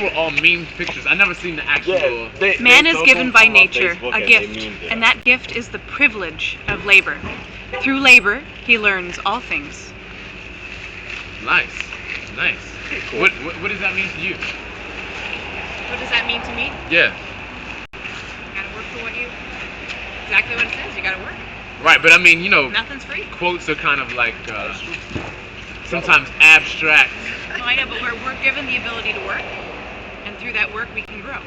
were all meme pictures. I never seen the actual. Man is given by nature a gift, and that gift is the privilege of labor. Through labor, he learns all things. Nice. Cool. What does that mean to you? What does that mean to me? Yeah. You gotta work for what you... Exactly what it says, you gotta work. Right, but I mean, you know, Nothing's free. quotes are kind of like sometimes abstract. No, I know, but we're given the ability to work, and through that work we can grow.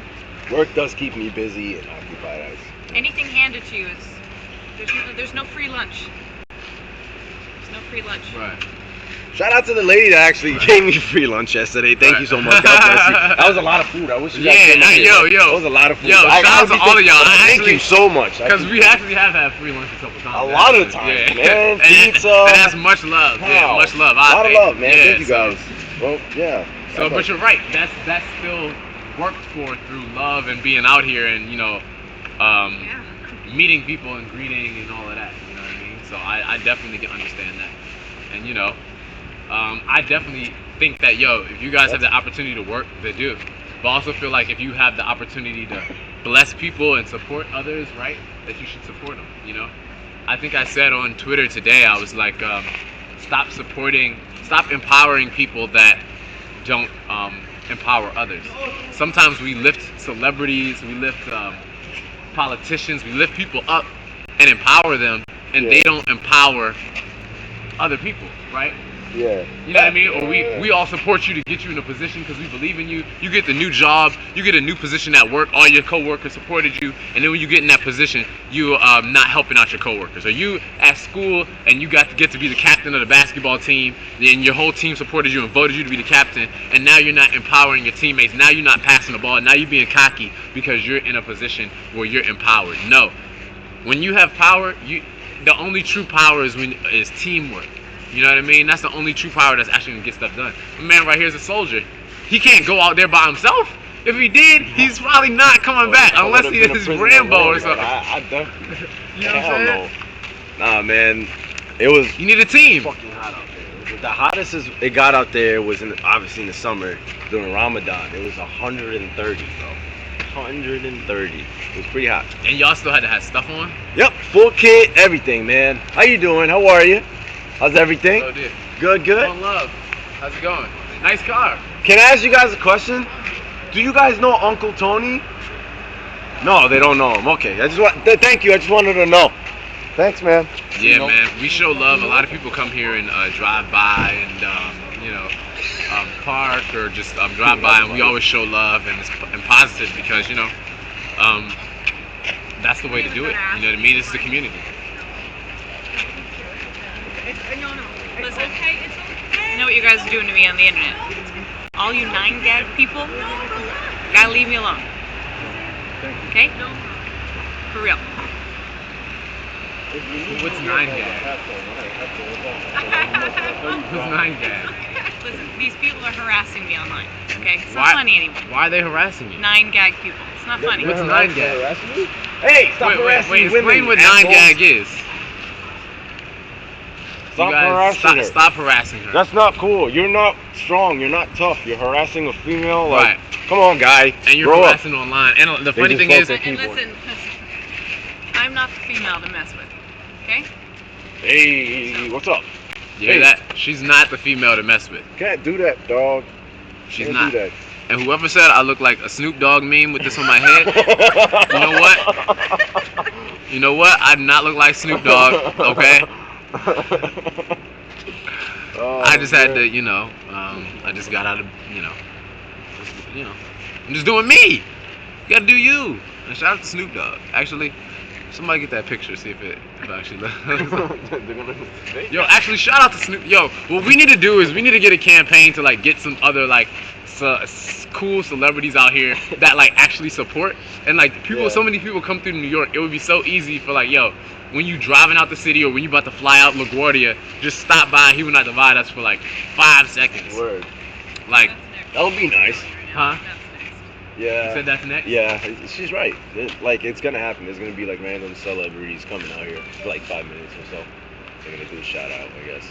Work does keep me busy and occupied. Anything handed to you is... There's no free lunch. There's no free lunch. Right. Shout out to the lady that actually gave me free lunch yesterday. Thank you so much. God bless you. That was a lot of food. I wish you guys came out here. That was a lot of food. Yo, shout out to all of y'all. Thank you so much. Because we actually have had free lunch a couple times. A lot of times, man. Pizza. And that's much love. Yeah, much love. A lot of love, man. Yeah, Thank you guys. Well, yeah. So, but you're right. That's still worked for through love and being out here and, you know, meeting people and greeting and all of that. You know what I mean? So I definitely can understand that. And, you know, I definitely think that, yo, if you guys have the opportunity to work, they do. But I also feel like if you have the opportunity to bless people and support others, right, that you should support them, you know? I think I said on Twitter today, I was like, stop empowering people that don't empower others. Sometimes we lift celebrities, we lift politicians, we lift people up and empower them, and they don't empower other people, right? Yeah. You know what I mean? Or we all support you to get you in a position because we believe in you. You get the new job, you get a new position at work, all your coworkers supported you, and then when you get in that position, you not helping out your coworkers. Or you at school and you get to be the captain of the basketball team, and your whole team supported you and voted you to be the captain, and now you're not empowering your teammates. Now you're not passing the ball. Now you're being cocky because you're in a position where you're empowered. No. When you have power, the only true power is teamwork. You know what I mean? That's the only true power that's actually gonna get stuff done. The man right here is a soldier. He can't go out there by himself. If he did, he's probably not coming back unless he is Rambo or something. I definitely. You know what I'm saying? Nah, man. It was. You need a team. Fucking hot out there. The hottest it got out there was obviously in the summer during Ramadan. It was 130, bro. 130. It was pretty hot. And y'all still had to have stuff on? Yep, full kit, everything, man. How you doing? How are you? How's everything? Oh, dude. Good. One love. How's it going? Nice car. Can I ask you guys a question? Do you guys know Uncle Tony? No, they don't know him. Okay, thank you. I just wanted to know. Thanks, man. Yeah, man. We show love. A lot of people come here and drive by and park or just drive by, and we always show love and positive because that's the way to do it. You know what I mean? It's the community. No. Listen, you know what you guys are doing to me on the internet? All you 9gag people, you gotta leave me alone. Okay? For real. What's 9gag? What's 9gag? Listen, these people are harassing me online. Okay? It's not funny anymore. Why are they harassing you? 9gag people. It's not funny. What's 9gag? Hey, stop harassing wait, women. Explain what 9gag is. Stop harassing her. That's not cool. You're not strong. You're not tough. You're harassing a female. Right. Come on, guy. And you're harassing online. And the funny thing is... And listen, I'm not the female to mess with. Okay? Hey, what's up? Yeah, that she's not the female to mess with. Can't do that, dog. She's not. Do that. And whoever said I look like a Snoop Dogg meme with this on my head, you know what? I do not look like Snoop Dogg, okay? I just had to, I just got out of, I'm just doing me. You gotta do you. And shout out to Snoop Dogg. Actually, somebody get that picture, see if it actually looks. Yo, actually, shout out to Snoop. Yo, what we need to do is we need to get a campaign to get some other cool celebrities out here that actually support and people. So many people come through New York. It would be so easy for when you driving out the city or when you about to fly out LaGuardia, just stop by. He will not divide us for 5 seconds. Word. That would be nice. Huh? Yeah. You said that's next? Yeah, she's right. It's gonna happen. There's gonna be random celebrities coming out here for 5 minutes or so. They're gonna do a shout out, I guess.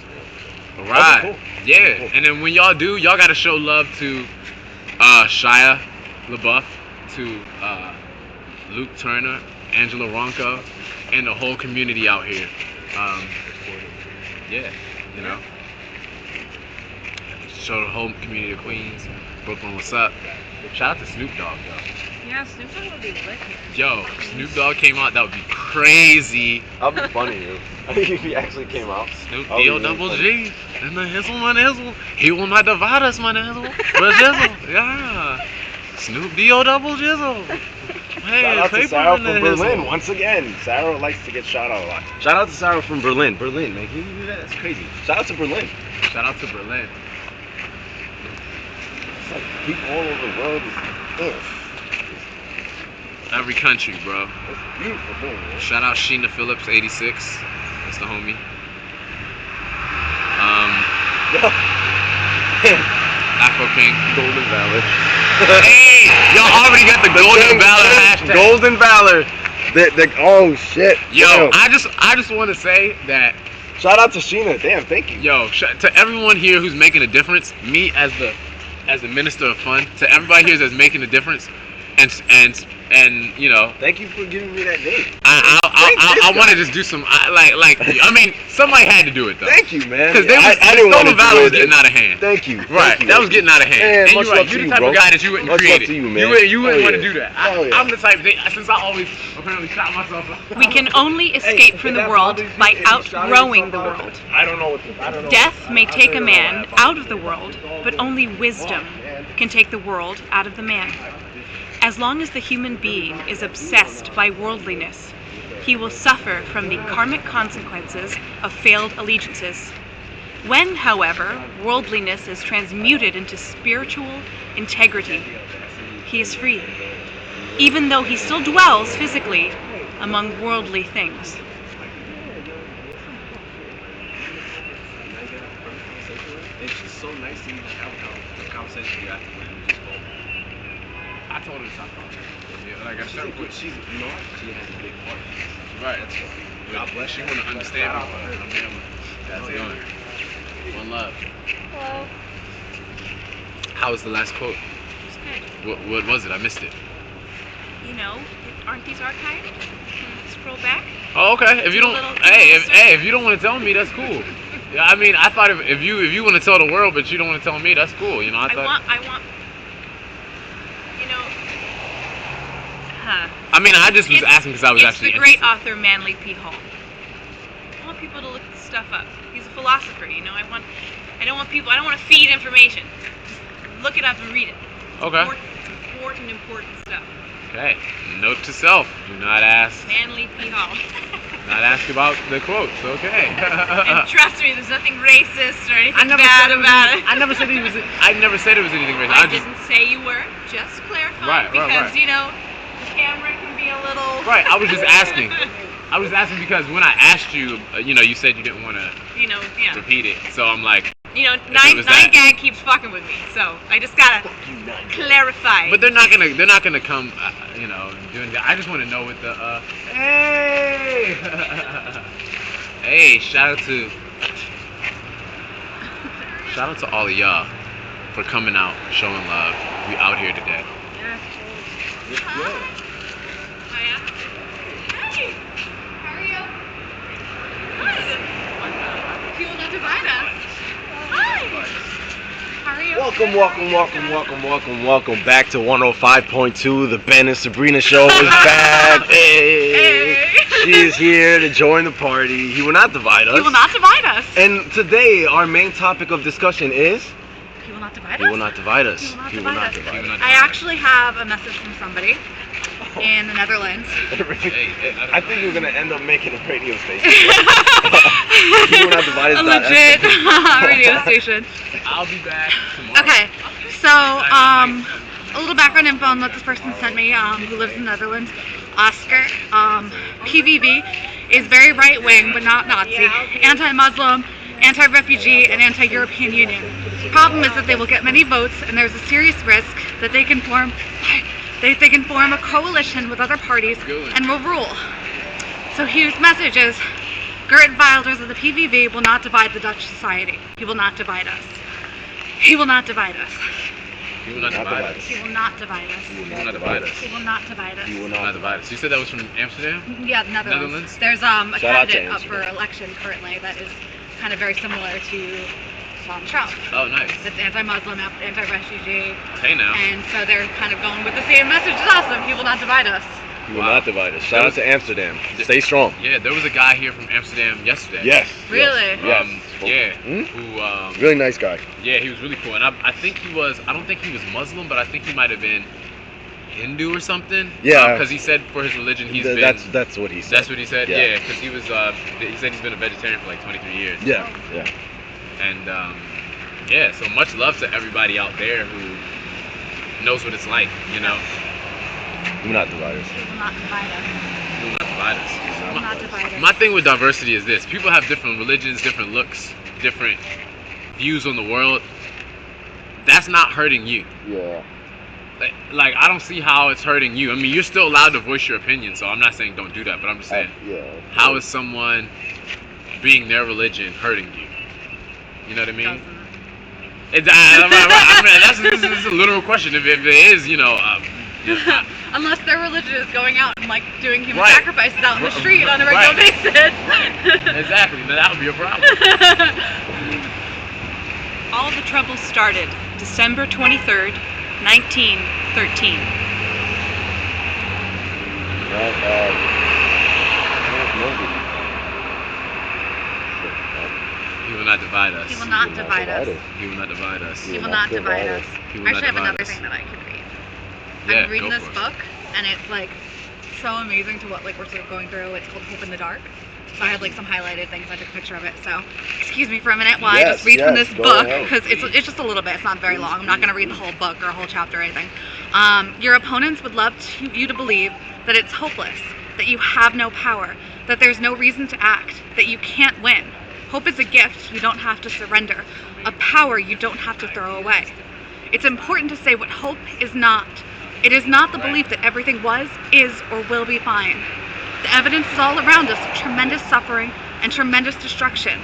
Right. Cool. Yeah. Cool. And then when y'all do, y'all gotta show love to Shia LaBeouf to Luke Turner, Angela Ronco, and the whole community out here. Yeah, you know. Show the whole community of Queens, Brooklyn, what's up? Shout out to Snoop Dogg, yo. Yeah, Snoop Dogg would be lit here. Yo, if Snoop Dogg came out, that would be crazy. That'd be funny, yo. I think if he actually came out. Snoop That'd be D-O really double funny. G, and the hizzle, my nizzle. He will not divide us, my nizzle. But jizzle, yeah. Snoop D-O double jizzle. Hey, Shout out to paper Sarah in the from Berlin hizzle. once again. Sarah likes to get shout out a lot. Shout out to Sarah from Berlin. Berlin, man, can you do that? That's crazy. Shout out to Berlin. Shout out to Berlin. It's like people all over the world. Every country, bro. It's a beautiful thing, man. Shout out Sheena Phillips, 86. That's the homie. Afro King. Golden Valor. Hey, y'all already got the Golden Valor hashtag. Golden Valor. Oh shit. Yo, Damn. I just want to say that, Shout out to Sheena. Damn, thank you. yo, to everyone here who's making a difference, me as the minister of fun, to everybody here that's making a difference, and you know, Thank you for giving me that name. I want to just do some, I mean, somebody had to do it though. Thank you, man. Because I didn't want to Stolen Valor do was it. getting out of hand. Thank you. Right, Thank you. that was getting out of hand. Man, And much you're love right, to you're the you, type bro. of guy that you wouldn't Much create love it. to you, man. You wouldn't Hell want to yeah. do that. Hell yeah. I'm the type that, since I always apparently shot myself up. We can only escape from the world by outgrowing the world. I don't know what I don't know. Death may take a man out of the world, but only wisdom can take the world out of the man. As long as the human being is obsessed by worldliness, he will suffer from the karmic consequences of failed allegiances. When, however, worldliness is transmuted into spiritual integrity, he is free, even though he still dwells physically among worldly things. It's just so nice to even have a conversation with you after we just spoke. I told her to stop talking. Yeah, like I said, She's, you know what? She has a big heart. right. That's what. God bless. She want to understand me. I'm here. That's going. One love. Hello. How was the last quote? It's good. What was it? I missed it. You know, aren't these archived? Scroll back. Oh, okay. If you don't, if you don't want to tell me, that's cool. Yeah, I mean, I thought if you want to tell the world, but you don't want to tell me, that's cool. You know, I thought. I want. You know. I mean, I just was asking because I was It's actually the great interested. author Manly P. Hall. I want people to look this stuff up. He's a philosopher, you know. I don't want to feed information. Just look it up and read it. Okay. It's important stuff. Okay. Note to self: do not ask. Manly P. Hall. Not ask about the quotes. Okay. And trust me, there's nothing racist or anything I never bad said it was, about it. I never said it was. I never said it was anything racist. I just. didn't say you were. Just clarifying Right, because right. you know the camera can be a little. Right. I was just asking. I was asking because when I asked you, you know, you said you didn't want to You know, yeah. repeat it. So I'm like, You know, it nine was that. gag keeps fucking with me, so I just gotta clarify. but they're not gonna come, you know, doing that. I just want to know what the hey, hey, shout out to all of y'all for coming out, showing love. We out here today. Yeah. Hey, how are you? Good. You will not divide us. Hi. How are you? Welcome back to 105.2. The Ben and Sabrina show is back. Hey. She is here to join the party. He will not divide us. He will not divide us. And today, our main topic of discussion is. He will not divide He us. will not divide us. He will not divide us. He will not I divide actually have a message from somebody in the Netherlands. I think you're gonna end up making a radio station. He will not divide us. A legit radio station. I'll be back tomorrow. Okay, so a little background info on what this person sent me, who lives in the Netherlands. Oscar, PVV, is very right wing but not Nazi, anti-Muslim, anti-refugee, and anti-European Union. The problem is that they will get many votes, and there's a serious risk that they can form a coalition with other parties and will rule. So his message is, Geert Wilders of the PVV will not divide the Dutch society. He will not divide us. He will not divide us. He will not divide us. He will not divide us. He will He will not divide us. He will not divide us. He will He will not divide us. You said that was from Amsterdam? Yeah, the Netherlands. Netherlands? There's a Shout out to candidate up for Amsterdam. election currently that is kind of very similar to Donald Trump. Oh, nice. That's anti-Muslim, anti-refugee, Hey now. and so they're kind of going with the same message as us of he will not divide us. He will Wow. not divide us. Shout out to Amsterdam. Stay strong. Yeah, there was a guy here from Amsterdam yesterday. Yes. Really? Yes. Yeah. Hmm? Who? Really nice guy. Yeah, he was really cool, and I think he was. I don't think he was Muslim, but I think he might have been Hindu or something. Yeah. Because he said for his religion he's been. That's what he said. That's what he said. Yeah. Yeah, because he was. He said he's been a vegetarian for like 23 years. Yeah. Yeah. And yeah, so much love to everybody out there who knows what it's like. You know, He will not divide us. He will not divide us. who will not divide us. He will not divide us. My thing with diversity is this: people have different religions, different looks, different views on the world. That's not hurting you. Yeah. Like I don't see how it's hurting you. I mean, you're still allowed to voice your opinion, so I'm not saying don't do that, but I'm just saying, Yeah. how is someone being their religion hurting you? You know what I mean? Doesn't. I mean, that's a literal question. If it is, you know, Unless their religion is going out and like doing human Right. sacrifices out in the street on a Right. regular basis. exactly, then that would be a problem. All the trouble started December 23rd, 1913. He will not divide us. He will not divide us. He will not divide us. He will not divide us. He I will not actually have divide another us. thing that I could read. Yeah, I'm reading go this for it. book, and it's like so amazing to what like we're sort of going through. It's called Hope in the Dark. So I have like some highlighted things. I took a picture of it. So excuse me for a minute while I Yes, just read from yes, this go book ahead. because it's just a little bit. It's not very long. I'm not going to read the whole book or a whole chapter or anything. Your opponents would love you to believe that it's hopeless, that you have no power, that there's no reason to act, that you can't win. Hope is a gift you don't have to surrender, a power you don't have to throw away. It's important to say what hope is not. It is not the belief that everything was, is, or will be fine. The evidence is all around us of tremendous suffering and tremendous destruction.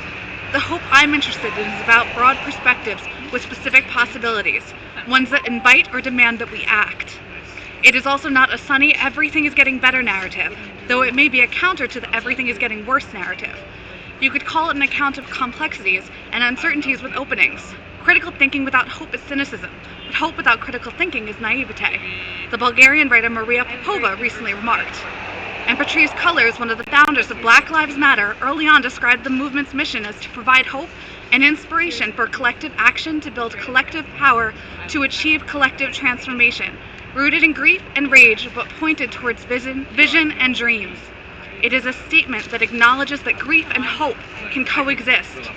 The hope I'm interested in is about broad perspectives with specific possibilities, ones that invite or demand that we act. It is also not a sunny everything is getting better narrative, though it may be a counter to the everything is getting worse narrative. You could call it an account of complexities and uncertainties with openings. Critical thinking without hope is cynicism, but hope without critical thinking is naivete. The Bulgarian writer Maria Popova recently remarked. And Patrisse Cullors, one of the founders of Black Lives Matter, early on described the movement's mission as to provide hope and inspiration for collective action to build collective power to achieve collective transformation, rooted in grief and rage but pointed towards vision and dreams. It is a statement that acknowledges that grief and hope can coexist.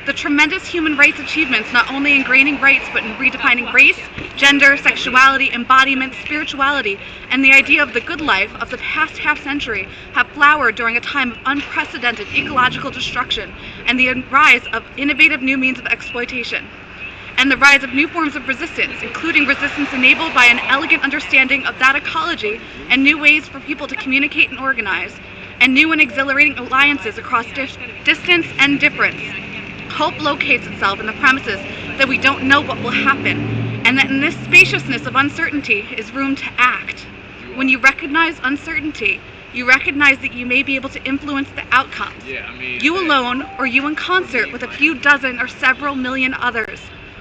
The tremendous human rights achievements, not only in gaining rights, but in redefining race, gender, sexuality, embodiment, spirituality, and the idea of the good life of the past half-century have flowered during a time of unprecedented ecological destruction and the rise of innovative new means of exploitation. And the rise of new forms of resistance, including resistance enabled by an elegant understanding of that ecology and new ways for people to communicate and organize, and new and exhilarating alliances across distance and difference. Hope locates itself in the premises that we don't know what will happen, and that in this spaciousness of uncertainty is room to act. When you recognize uncertainty, you recognize that you may be able to influence the outcomes. You alone, or you in concert with a few dozen or several million others.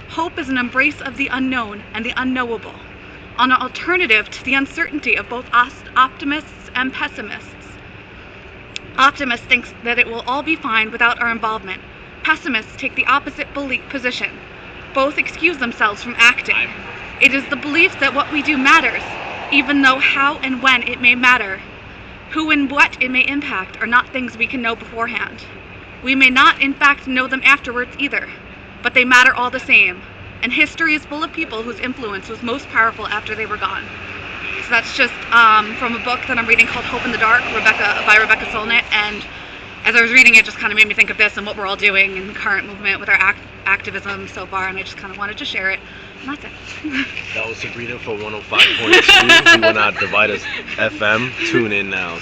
Hope is an embrace of the unknown and the unknowable, an alternative to the uncertainty of both optimists and pessimists. Optimists think that it will all be fine without our involvement. Pessimists take the opposite position. Both excuse themselves from acting. It is the belief that what we do matters, even though how and when it may matter. Who and what it may impact are not things we can know beforehand. We may not, in fact, know them afterwards either, but they matter all the same. And history is full of people whose influence was most powerful after they were gone. So that's just from a book that I'm reading called Hope in the Dark by Rebecca Solnit. And as I was reading it, just kind of made me think of this and what we're all doing in the current movement with our activism so far, and I just kind of wanted to share it. That's it. That was Sabrina for 105.2. We will not divide us FM. Tune in now.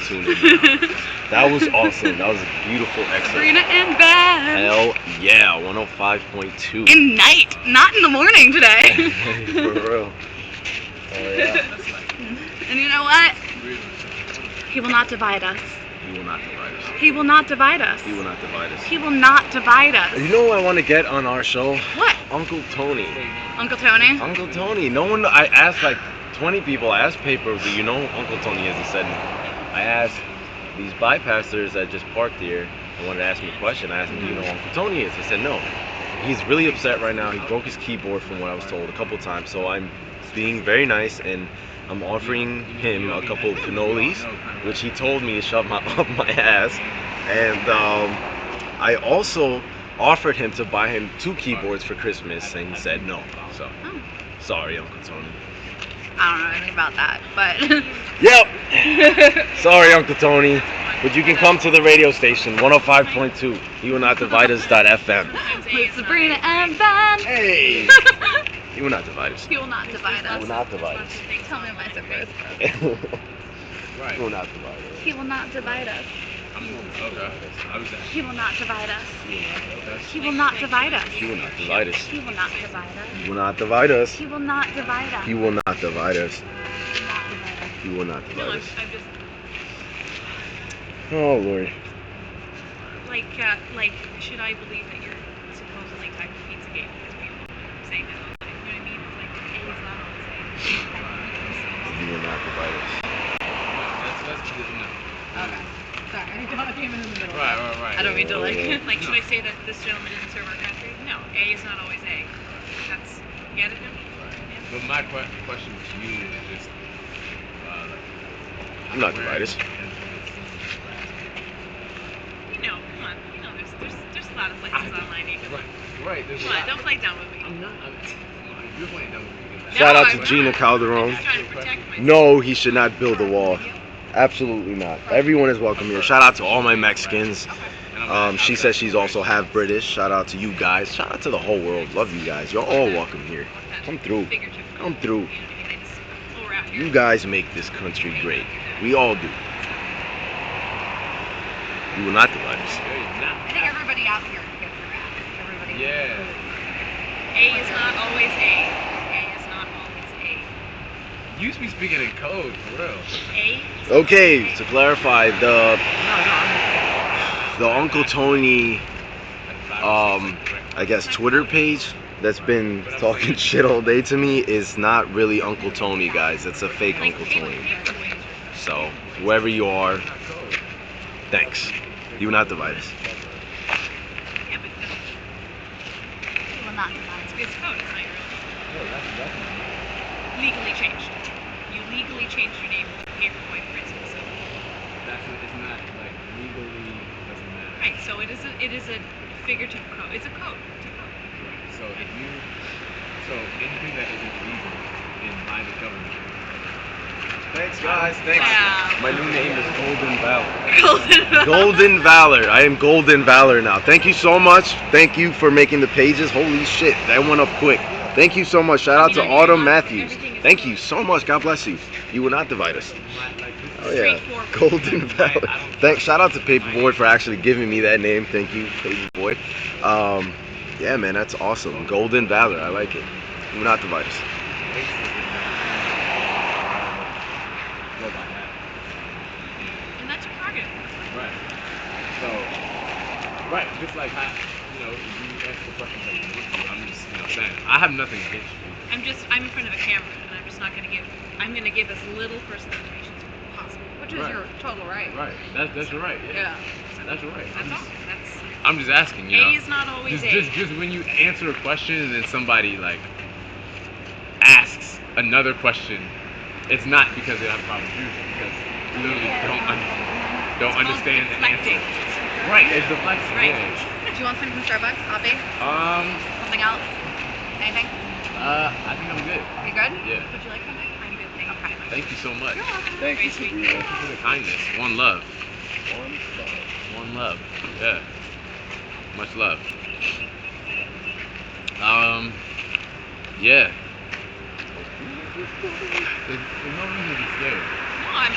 That was awesome. That was a beautiful excerpt. Sabrina and Ben. Hell yeah, 105.2. In night, not in the morning today. For real. Oh yeah. And you know what? He will not divide us. He will not divide us. He will not divide us. He will not divide us. He will not divide us. You know what I want to get on our show? What? Uncle Tony. Uncle Tony? Uncle Tony. No one. I asked like 20 people. I asked Paper, do you know who Uncle Tony is? He said no. I asked these bypassers that just parked here. I wanted to ask him a question. I asked him, do you know who Uncle Tony is? He said no. He's really upset right now. He broke his keyboard from what I was told a couple times. So I'm being very nice and I'm offering him a couple of cannolis, which he told me to shove up my ass. And I also offered him to buy him 2 keyboards for Christmas, and he said no. So, sorry, Uncle Tony. I don't know anything about that, but... Yep! Sorry, Uncle Tony. But you can come to the radio station, 105.2. He will not divide us.fm. With Sabrina and Ben. Hey! He will not divide us. He will not divide He will us. not divide us. Tell me my zippers. He will not divide us. He will not divide us. Okay. I was He will not divide us. okay. He will not divide us. He will not divide us. He will not divide us. He will not divide us. He will not divide us. He will not divide us. He will not divide us. He will not No, divide I'm us. just Oh, Lord. like, should I believe that you're supposedly type of Pizzagate because people are saying that all the time? You know what I mean? It's like A is not always A. He will not divide us. That's good enough. Okay. Sorry, I don't came in the middle. Right. I don't mean to like... Like, should I say that this gentleman didn't serve our country? No, A is not always A. That's, get it now? But my question to you is just, I'm not divide us. You know, come on. You know, there's a lot of places online you can look. Right. There's Come a on, lot. don't play dumb with me. I'm not. You're playing dumb with me. Shout out I'm to Gina not. Calderon. I'm just trying to protect myself. No, he should not build a wall. Absolutely not. Everyone is welcome here. Shout out to all my Mexicans. She says she's also half British. Shout out to you guys. Shout out to the whole world. Love you guys. You're all welcome here. Come through. Come through. You guys make this country great. We all do. We will not divide us. I think everybody out here gets their ass. Everybody. Yeah. A is not always A. A is not always A. You be speaking in code, for real. A. Okay, to clarify, the Uncle Tony, I guess Twitter page that's been talking shit all day to me is not really Uncle Tony, guys. It's a fake Uncle Tony. So, whoever you are, thanks. You will not divide us. Yeah, but He will not divide us. it's code. It's not your real name. Legally changed. You legally changed your name to Paperboy Presidency. It's not like legally doesn't matter. Right. So it is a figurative code. It's a code. It's a code. So anything that isn't legal by the government. Thanks, guys. Thanks. Wow. My new name is Golden Valor. Golden Valor. I am Golden Valor now. Thank you so much. Thank you for making the pages. Holy shit, that went up quick. Thank you so much. Shout out to Autumn Matthews. Thank you so much. God bless you. You will not divide us. Oh yeah, Golden Valor. Thanks. Shout out to Paperboy for actually giving me that name. Thank you, Paperboy. Yeah, man, that's awesome. Golden Valor. I like it. You will not divide us. And that's your prerogative. Right. So, right, just like how, you ask the questions that you want to, I'm just, saying, I have nothing against you. I'm in front of a camera, and I'm just not going to give. I'm going to give as little personal information as possible. Which is Right. your total right. Right. That's your right. Yeah. Yeah. That's your right. That's all. That's I'm just asking, A is not always A. Just when you answer a question and then somebody like asks another question, it's not because they have a problem with you, it's because you literally don't understand the answer. Right. It's deflecting. Right. Yeah. Do you want something from Starbucks? Coffee? Something else? Anything? I think I'm good. You good? Yeah. Would you like something? I'm good. Thank you. Okay. Thank you so much. You're welcome. Thank you, Very sweet. Sabrina. Thank you for the kindness. One love. One love. Yeah. Much love. Yeah. There's no reason to be scared. No, I'm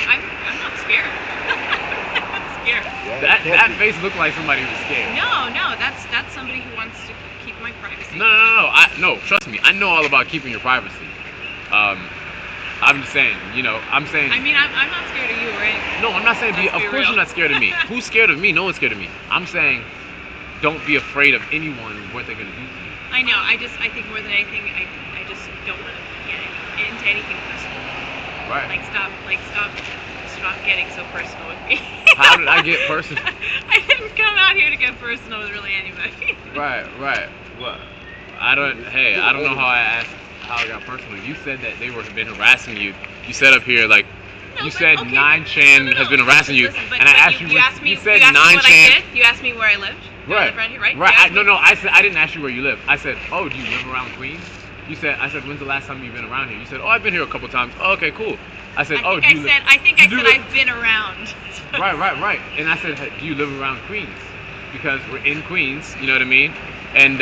not scared. I'm not scared. Yeah, That face looked like somebody was scared. No, that's somebody who wants to keep my privacy. No. Trust me. I know all about keeping your privacy. I'm just saying. I'm saying. I mean, I'm not scared of you or anything. No, I'm not saying. Of course, you're not scared of me. Who's scared of me? No one's scared of me. I'm saying, don't be afraid of anyone and what they're gonna do to you. I know. I think more than anything, I just don't want to get into anything personal. Right. Stop getting so personal with me. How did I get personal? I didn't come out here to get personal with really anybody. Right. Well, I don't know how I got personal. You said that they been harassing you. You said up here you said okay, 9chan has been harassing you, listen, and I asked you. You asked me. You said you asked me what I 9chan. did. You asked me where I lived. I live around here, right? Right. No. I said I didn't ask you where you live. I said, oh, do you live around Queens? I said, when's the last time you've been around here? You said, oh, I've been here a couple times. Oh, okay, cool. I said, I think I said I've been around. Right. And I said, do you live around Queens? Because we're in Queens, you know what I mean? And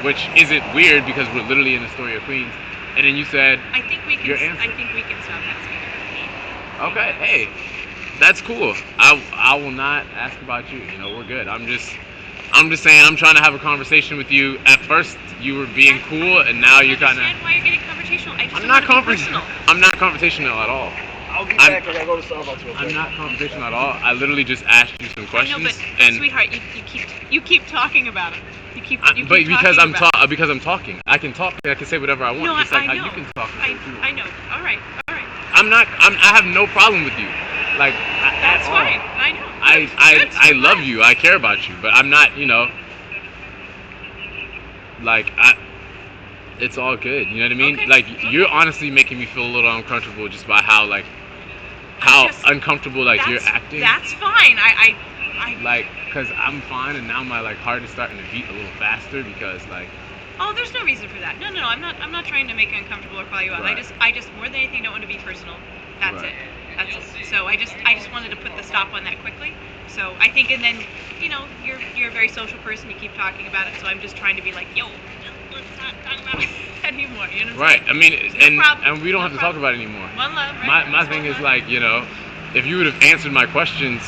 which isn't weird because we're literally in the story of Queens. And then you said, I think we can stop asking about me. okay, hey, that's cool. I will not ask about you. We're good. I'm just saying I'm trying to have a conversation with you. At first you were being cool, and now you're kind of. I understand why you're getting confrontational. I just I'm don't not want to be personal. I'm not confrontational at all. I'll be back because I go to Starbucks real quick. I'm not confrontational at all. I literally just asked you some questions. I know, but sweetheart, you keep talking about it. You keep because I'm because I'm talking. I can talk. I can say whatever I want. No, just like I how know. you can talk. I know. All right. I have no problem with you. That's fine. I know. I love you. I care about you. But I'm not. It's all good. You know what I mean? Okay. You're honestly making me feel a little uncomfortable just by how uncomfortable you're acting. That's fine. I because I'm fine, and now my heart is starting to beat a little faster because Oh, there's no reason for that. No. I'm not trying to make you uncomfortable or call you out. Right. I just more than anything don't want to be personal. That's Right. it. That's it. So I just wanted to put the stop on that quickly. So I think, and then you're a very social person. You keep talking about it. So I'm just trying to be like, yo, let's not talk about it anymore. You know what I'm saying? right. I mean, and we don't have to talk about it anymore. One love, right? My thing is if you would have answered my questions,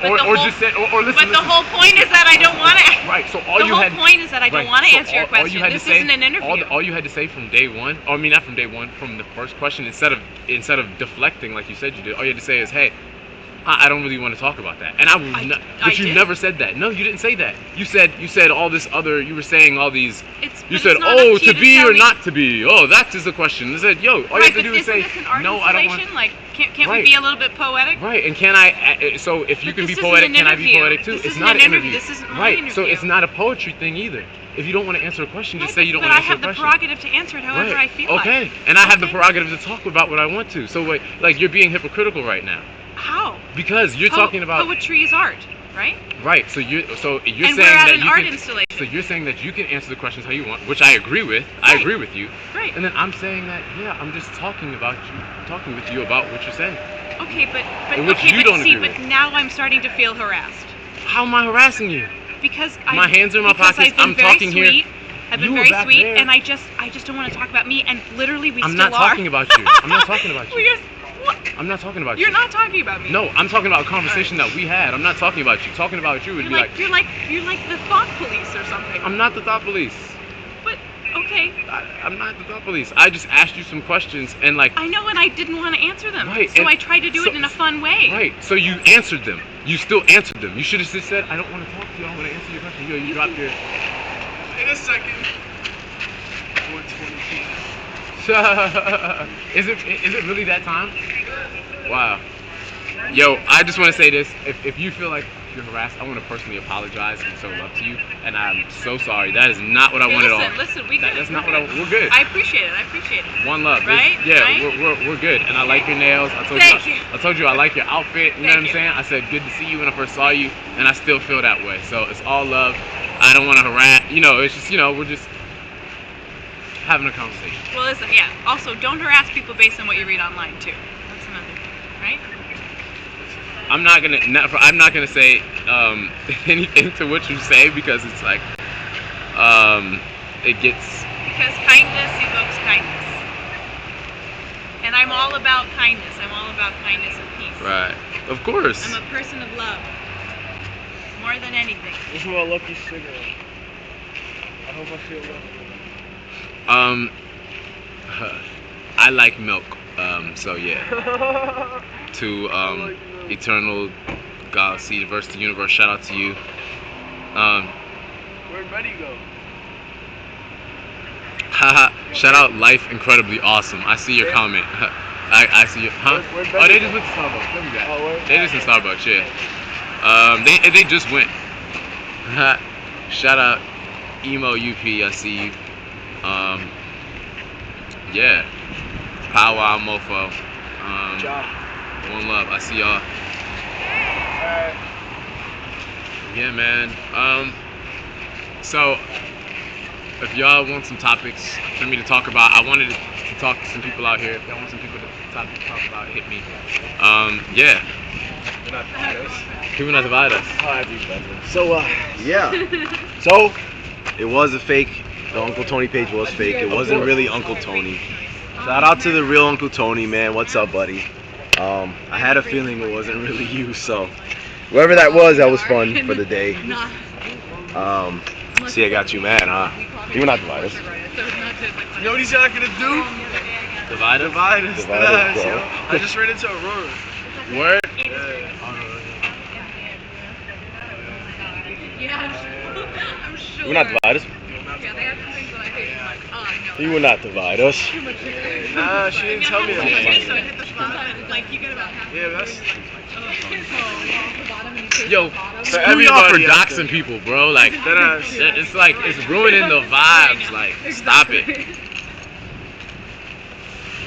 or just said, or listen. But the whole point is that I don't want to. Right. So all the you whole had. point is that I don't want to answer your question. All you This isn't an interview. All you had to say from day one, or I mean not from day one, from the first question, instead of deflecting like you said you did, all you had to say is, hey, I don't really want to talk about that. And I will not. But you never said that. No, you didn't say that. You said all this other. You were saying all these. You said, oh, to be or not to be. Oh, that is the question. I said, yo, all you have to do is say, no, I don't want. Like, can't we be a little bit poetic? Right, and can I? So if you can be poetic, can I be poetic too? It's not an interview. This isn't my right. interview. So it's not a poetry thing either. If you don't want to answer a question, just say you don't want to answer a question. But I have the prerogative to answer it however I feel like. Okay, and I have the prerogative to talk about what I want to. So you're being hypocritical right now. How? Because you're talking about poetry is art, right? Right. So you're And saying we're at that an you art can. installation. So you're saying that you can answer the questions how you want, which I agree with. I agree with you. Right. And then I'm saying that I'm just talking with you about what you're saying. Okay, but now I'm starting to feel harassed. How am I harassing you? Because my hands are in my pockets. I'm talking here. I've been very sweet, and I just don't want to talk about me. And literally, we still are. I'm not talking about you. I'm not talking about you. I'm not talking about you. You're not talking about me. No, I'm talking about a conversation that we had. I'm not talking about you. Talking about you would be like you're like the thought police or something. I'm not the thought police. But okay. I'm not the thought police. I just asked you some questions and I know, and I didn't want to answer them. Right. So I tried to do it in a fun way. Right. So you answered them. You still answered them. You should have just said, I don't want to talk to you. I don't want to answer your question. You dropped your. In a second. 1:20 p.m. Is it really that time? Wow. Yo, I just want to say this. If you feel like you're harassed, I want to personally apologize and show love to you. And I'm so sorry. That is not what I wanted at all. Listen, That's not what we're good. I appreciate it. One love. Right? Yeah, right? We're good. And I like your nails. I told you I like your outfit. You know what I'm saying? I said good to see you when I first saw you, and I still feel that way. So it's all love. I don't want to harass. It's just we're just having a conversation. Well, listen, yeah. Also, don't harass people based on what you read online too. That's another thing, right? I'm not gonna say anything to what you say because it's it gets. Because kindness evokes kindness. And I'm all about kindness. I'm all about kindness and peace. Right. Of course. I'm a person of love. More than anything. This is my lucky cigarette. I hope I feel lucky. I like milk. So yeah. To Eternal Galaxy, Diversity Universe, shout out to you. Where'd Betty go? Haha, shout out Life Incredibly Awesome. I see your comment. I see your, huh? Where'd Oh, they Betty just went to Starbucks. Look at that. Oh, where? They just in Starbucks, yeah. They just went. Shout out Emo UP, I see you. Yeah. Powwow Mofo. One love, I see y'all. Yeah, man. So if y'all want some topics for me to talk about, I wanted to talk to some people out here. If y'all want some people to talk about, hit me. Yeah. People not divide us. So yeah. So it was a fake. The Uncle Tony page was fake. It wasn't really Uncle Tony. Shout out to the real Uncle Tony, man. What's up, buddy? I had a feeling it wasn't really you, so whoever that was fun for the day. See, I got you mad, huh? You will not divide us. You know what he's not gonna do? Divide us? Divide us. Divide us, bro. Yo. I just ran into Aurora. Word? I'm sure. You will not divide us. Yeah, they have some things that I hate. I'm like, oh no. You will not divide us. Nah, she didn't tell me that. Like you get about half. Yeah, that's. Yo, For screw y'all for everybody out doxing people, bro. Like, That it's like, it's ruining the vibes. Like, stop it.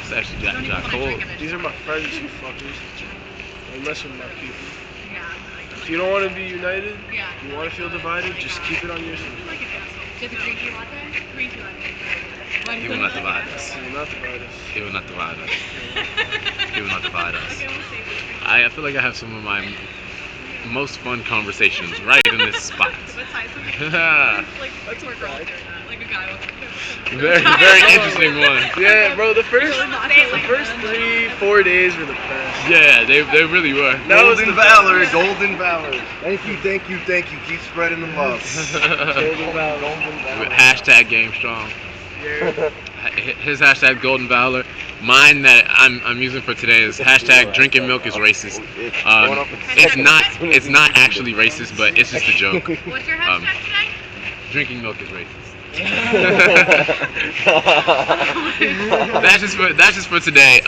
It's actually Jack Cole. These are my friends, you fuckers. Don't mess with my people. If you don't want to be united, you want to feel divided, just keep it on yourself. Get the green tea latte? Green tea latte. He will not divide us. You will not divide us. He will not divide us. He will not divide us. I feel like I have some of my most fun conversations right in this spot. That's a fact. Very, very interesting one. Yeah, bro, the first 3-4 days were the best. Yeah, they really were. That was Golden the valor, best. golden valor. Thank you, thank you, thank you. Keep spreading the love. Golden valor. With hashtag Game Strong. Yeah. His hashtag Golden Valor. Mine that I'm using for today is hashtag Drinking Milk is racist. It's not actually racist, but it's just a joke. What's your hashtag today? Drinking milk is racist. That's just for today.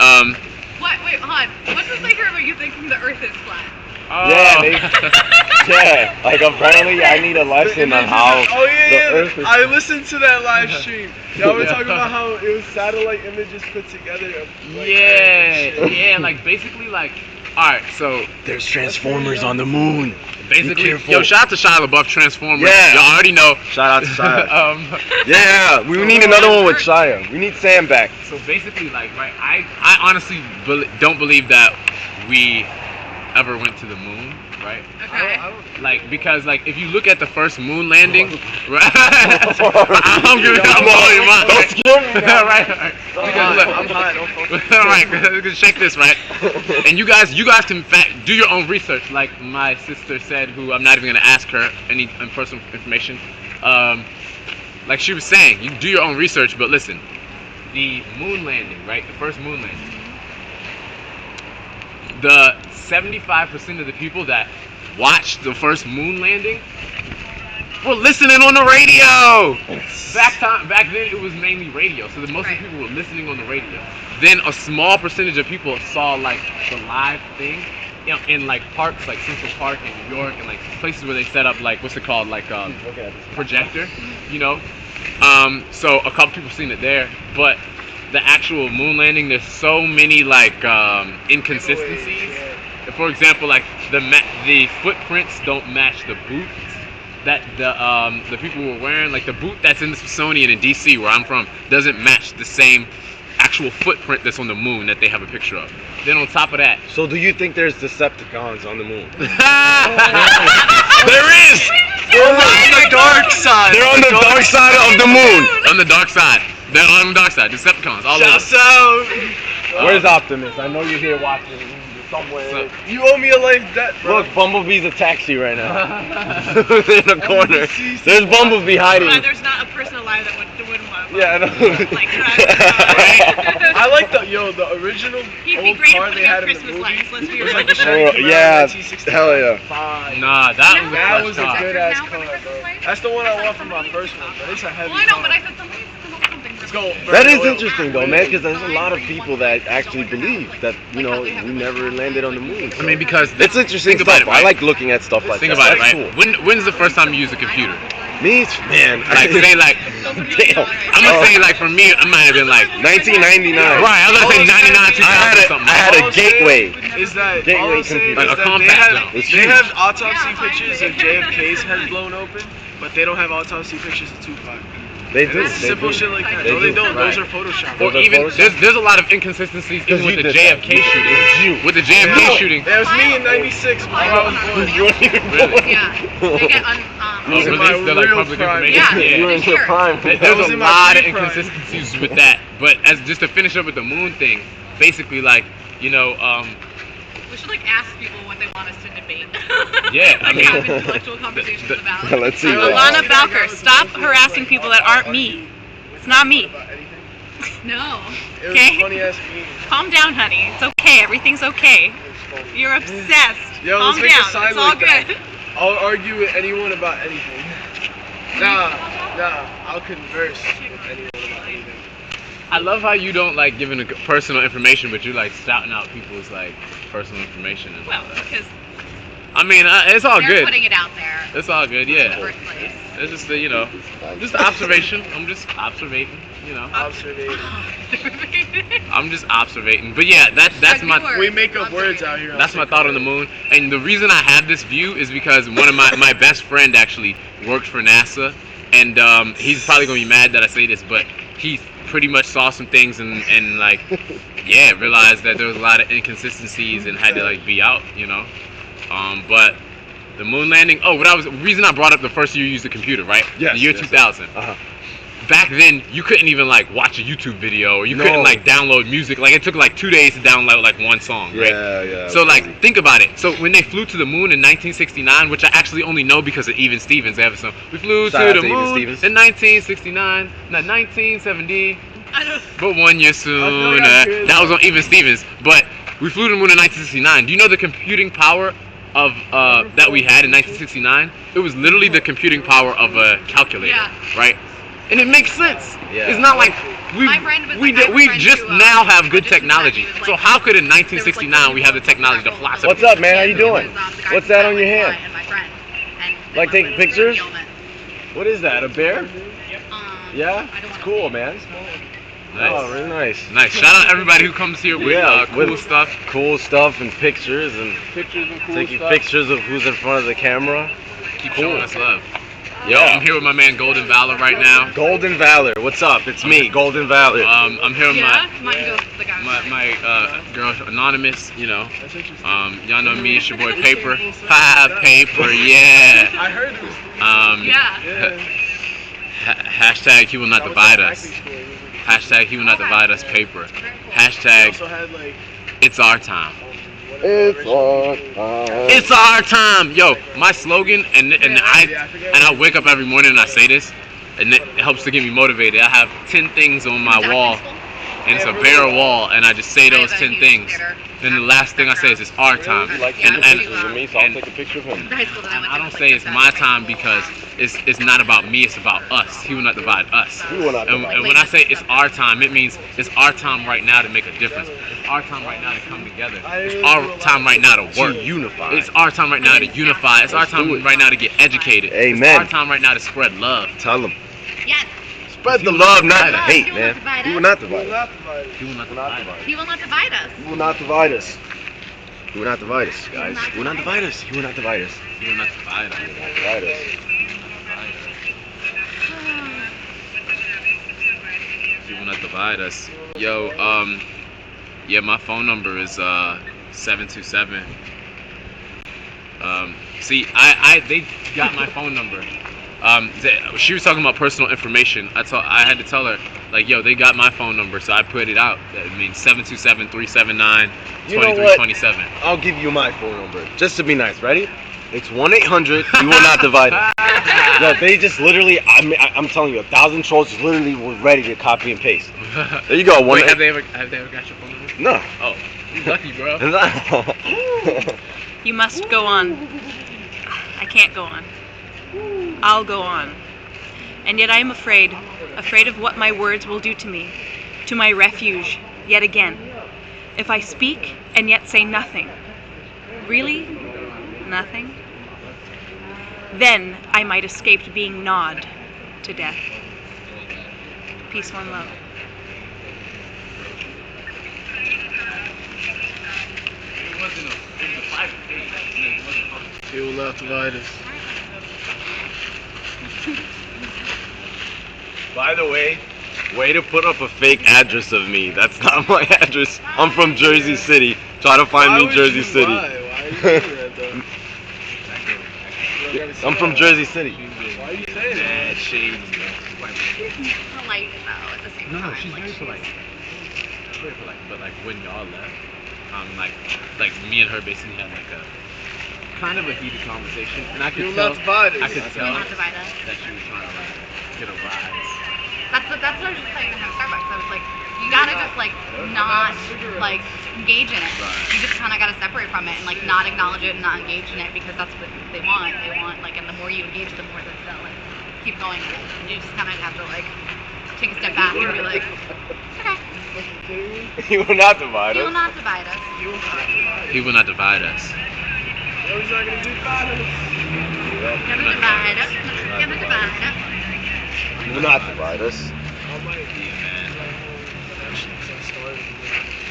What? Wait, hold on. What does they hear about you thinking the Earth is flat? Yeah, like apparently I need a lesson on how Oh yeah, the yeah. Earth is. I listened to that live stream. Y'all were talking about how it was satellite images put together. Of, like, Yeah, like basically like, alright, so There's transformers on the moon. basically, careful. yo, shout out to Shia LaBeouf, Transformers. Yeah. Y'all already know. Shout out to Shia. Um, We need another one with Shia. We need Sam back. So basically, like, right, I honestly don't believe that we ever went to the moon, right? Okay. Like, because, like, if you look at the first moon landing, right? I'm blowing your mind. Don't scare me now. Right. Because look, I'm high. Don't focus. Alright, check this, right? And you guys can do your own research, like my sister said, who I'm not even gonna ask her any personal information. Like she was saying, you do your own research, but listen, the moon landing, right? The first moon landing. The 75% of the people that watched the first moon landing were listening on the radio. Back then it was mainly radio, so the most of the people were listening on the radio. Then a small percentage of people saw like the live thing, you know, in like parks like Central Park in New York and like places where they set up like what's it called, like projector, you know. So a couple people seen it there, but the actual moon landing, there's so many like inconsistencies. For example, like the footprints don't match the boots that the people were wearing. Like the boot that's in the Smithsonian in DC, where I'm from, doesn't match the same actual footprint that's on the moon that they have a picture of. Then on top of that, So do you think there's Decepticons on the moon? there is. They're on the dark side. They're on the dark side of the moon. On the dark side. They're on the dark side. Decepticons. All over. Shouts out. Where's Optimus? I know you're here watching somewhere. You owe me a life debt, bro. Look, Bumblebee's a taxi right now. In the corner. There's Bumblebee hiding. There's not a person alive that wouldn't love. Yeah, I know. Like driving. I like the original He'd be old great at car putting they out had in the Christmas movie. lights. Let's be It was real. like a Chevy Oh, Camaro yeah, 1965. hell yeah. Nah, that was a That clutch was a car. good ass Now for the car, Christmas bro. lights? That's the one I want for my first one, but it's a heavy Well, I know, car. but I said something something. Let's go. That is Burn oil. interesting though, man, because there's a lot of people that actually believe that, you know, we never landed on the moon. I mean, because It's interesting think about stuff. it, right? I like looking at stuff like think that. about it, right? That's When's the first time you used a computer? cool. Me, man. Like, say, like, Damn. I'm gonna say, like, for me, it might have been like, 1999. right, I was gonna say 99, 2000 I something. had All a I'm saying gateway. Is that Gateway all I'm saying computer. is Like a that compact zone. It's they huge. have autopsy pictures of JFK's head blown open, but they don't have autopsy pictures of Tupac. They And do. it's They simple do. shit like that. They No, they do. don't. Those Right. are Photoshop. Or Those are even Photoshop. there's a lot of inconsistencies even with the did that. JFK shooting. It was you. With the JFK shooting. It was me in '96 before I was born. You weren't even Really? born. Yeah. They get Oh, was in released my the like real public prime. information. Yeah. You were in your prime. There's was a in my lot of pre-prime. inconsistencies with that. But as just to finish up with the moon thing, basically like, you know, We should like ask people what they want us to debate. Yeah, I Like, mean- have intellectual conversations the- about. Let's see. Alana Balker, stop harassing people that aren't me. It's not me. No. It was Okay. a funny ass meeting. Calm down, honey. It's okay. Everything's okay. It was funny. You're obsessed. Yo, Calm let's make a down. sign It's all like that. good. I'll argue with anyone about anything. Nah, I'll converse with anyone about anything. I love how you don't like giving personal information, but you're like shouting out people's like personal information and Well, all that. because I mean, it's all They're good. putting it out there. It's all good, In the yeah. first place. It's just you know, just observation. I'm just observating, you know. Observation. I'm just observating. But yeah, that's my We make up words out here. that's my thought on the moon. And the reason I have this view is because one of my best friend actually worked for NASA, and he's probably gonna be mad that I say this, but he pretty much saw some things and like yeah, realized that there was a lot of inconsistencies and had to like be out, you know. But the moon landing. Oh, reason I brought up the first year you used the computer, right? Yes, The year yes, 2000. Uh-huh. Back then, you couldn't even like watch a YouTube video, or you No. couldn't like download music. Like it took like 2 days to download like one song, right? Yeah. So like, think about it. So when they flew to the moon in 1969, which I actually only know because of Even Stevens, they have a song. We flew Shout out to the to Even moon Stevens. in 1969, not 1970, I don't. but 1 year I sooner. feel like I hear That was on Even Stevens. But we flew to the moon in 1969. Do you know the computing power of that we had in 1969? It was literally the computing power of a calculator, Yeah. right? And it makes sense. Yeah. It's not like My friend was we like, I have a we friend just who, now have good auditioned technology. that he was So like- how could in there was, like, 1969 we have the technology to fly What's something? up, man? How you doing? It was, the guy What's who that got, on your like, hand? mine and my friend. And they Like were, taking pictures? filming. What is that? A bear? Yeah. I don't It's wanna cool, say. man. Nice. Oh, really nice. Nice. Shout out everybody who comes here with Yeah, cool with- stuff. Cool stuff and pictures and Pictures and cool taking pictures of who's in front of the camera. Keep Cool. showing us love. Yo, Yeah. I'm here with my man Golden Valor right now. Golden Valor, what's up? It's me, Golden Valor. I'm here with Yeah, mine goes the guy. my girl Anonymous, you know. That's interesting. Y'all know me, it's your boy Paper. Ha, Paper, yeah. I heard it was. Yeah. Yeah. Hashtag he will not That was divide like us. acting school. Hashtag he will not divide us, Paper. They Hashtag also had like. it's our time. It's on time. It's our time, yo. My slogan, and I forget I wake up every morning and I say this, and it helps to get me motivated. I have 10 things on my wall, and it's a bare wall, and I just say those 10 things. Then the last thing I say is it's our time, You like and taking pictures of me, so I'll and take a picture of him. The high school that I went I to don't was, say like, it's that. my time because it's not about me, it's about us. He will not divide us. He will not And, divide and when I say it's our time, it means it's our time right now to make a difference. It's our time right now to come together. It's our time right now to work. To unify. It's our time right now to unify. It's our Let's do time it. right now to get educated. It's Amen. our time right now to spread love. Tell him. Yes. Spread the love, not the hate, He will man. not divide He will us. not We're divide us. not divided. He will not He will not divide us. divide us. He will not divide us. He will not divide us. He will not divide us, guys. He will not divide us. He will not divide us. He will not divide us. He will not divide us. He will not divide us. Yo, yeah, my phone number is 727. See, they got my phone number She was talking about personal information. I had to tell her, like, yo, they got my phone number, so I put it out. I mean, 727-379-2327. I'll give you my phone number, just to be nice. Ready? It's 1-800. You will not divide us. Yeah, they just literally. I'm telling you, 1,000 trolls just literally were ready to copy and paste. There you go. Wait, have they ever got your phone number? No. Oh, you lucky, bro. You must go on. I can't go on. I'll go on. And yet I am afraid of what my words will do to me, to my refuge, yet again. If I speak and yet say nothing. Really? Nothing? Then I might escape being gnawed to death. Peace, one love. He will not divide us. By the way to put up a fake address of me. That's not my address. I'm from Jersey City. Try to find me Jersey City. Why are you doing that, though? I'm from Jersey City. Why are you saying that? Polite though at the same time. No, she's very polite. Very polite. But like when y'all left, like me and her basically had like a kind of a heated conversation, and I You could will tell. not divide us. I could tell Not divide us. that she was trying to like get a rise. That's what I was just saying to him at Starbucks. I was like, you gotta just like not like engage in it. Right. You just kind of gotta separate from it and like not acknowledge it and not engage in it because that's what they want. They want like, and the more you engage, the more that they'll like keep going in it. And you just kind of have to like take a step back and be like, okay, You will not divide you will us. not divide us. He will not divide us. No, he's not gonna divide us. Gonna divide us. Gonna divide us. You will not divide us.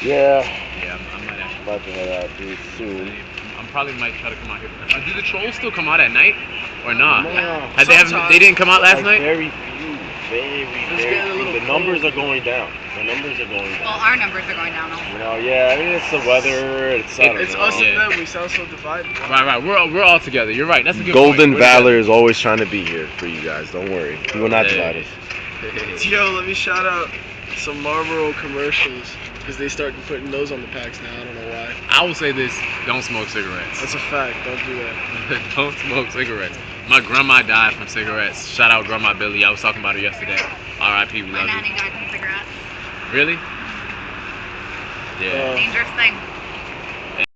Yeah. Yeah, I might actually. About to head out dude, soon. I'm probably might try to come out here. Do the trolls still come out at night or not? No. They didn't come out last Like, night? very few. Very getting a few. little The numbers cold. are going down. The numbers are going Well, down. our numbers are going down. You know, yeah, I mean, it's the weather. It's I don't It's know. us Yeah. and them. We sound so divided. Right. We're all together. You're right. That's a good Golden point. We're Valor is always trying to be here for you guys. Don't worry. He will not divide us. together. Yo, let me shout out some Marlboro commercials because they started putting those on the packs now. I don't know why. I will say this: don't smoke cigarettes. That's a fact. Don't do that. Don't smoke cigarettes. My grandma died from cigarettes. Shout out Grandma Billy. I was talking about her yesterday. R.I.P. We My love nanny you. died from cigarettes. Really? Yeah. Dangerous thing.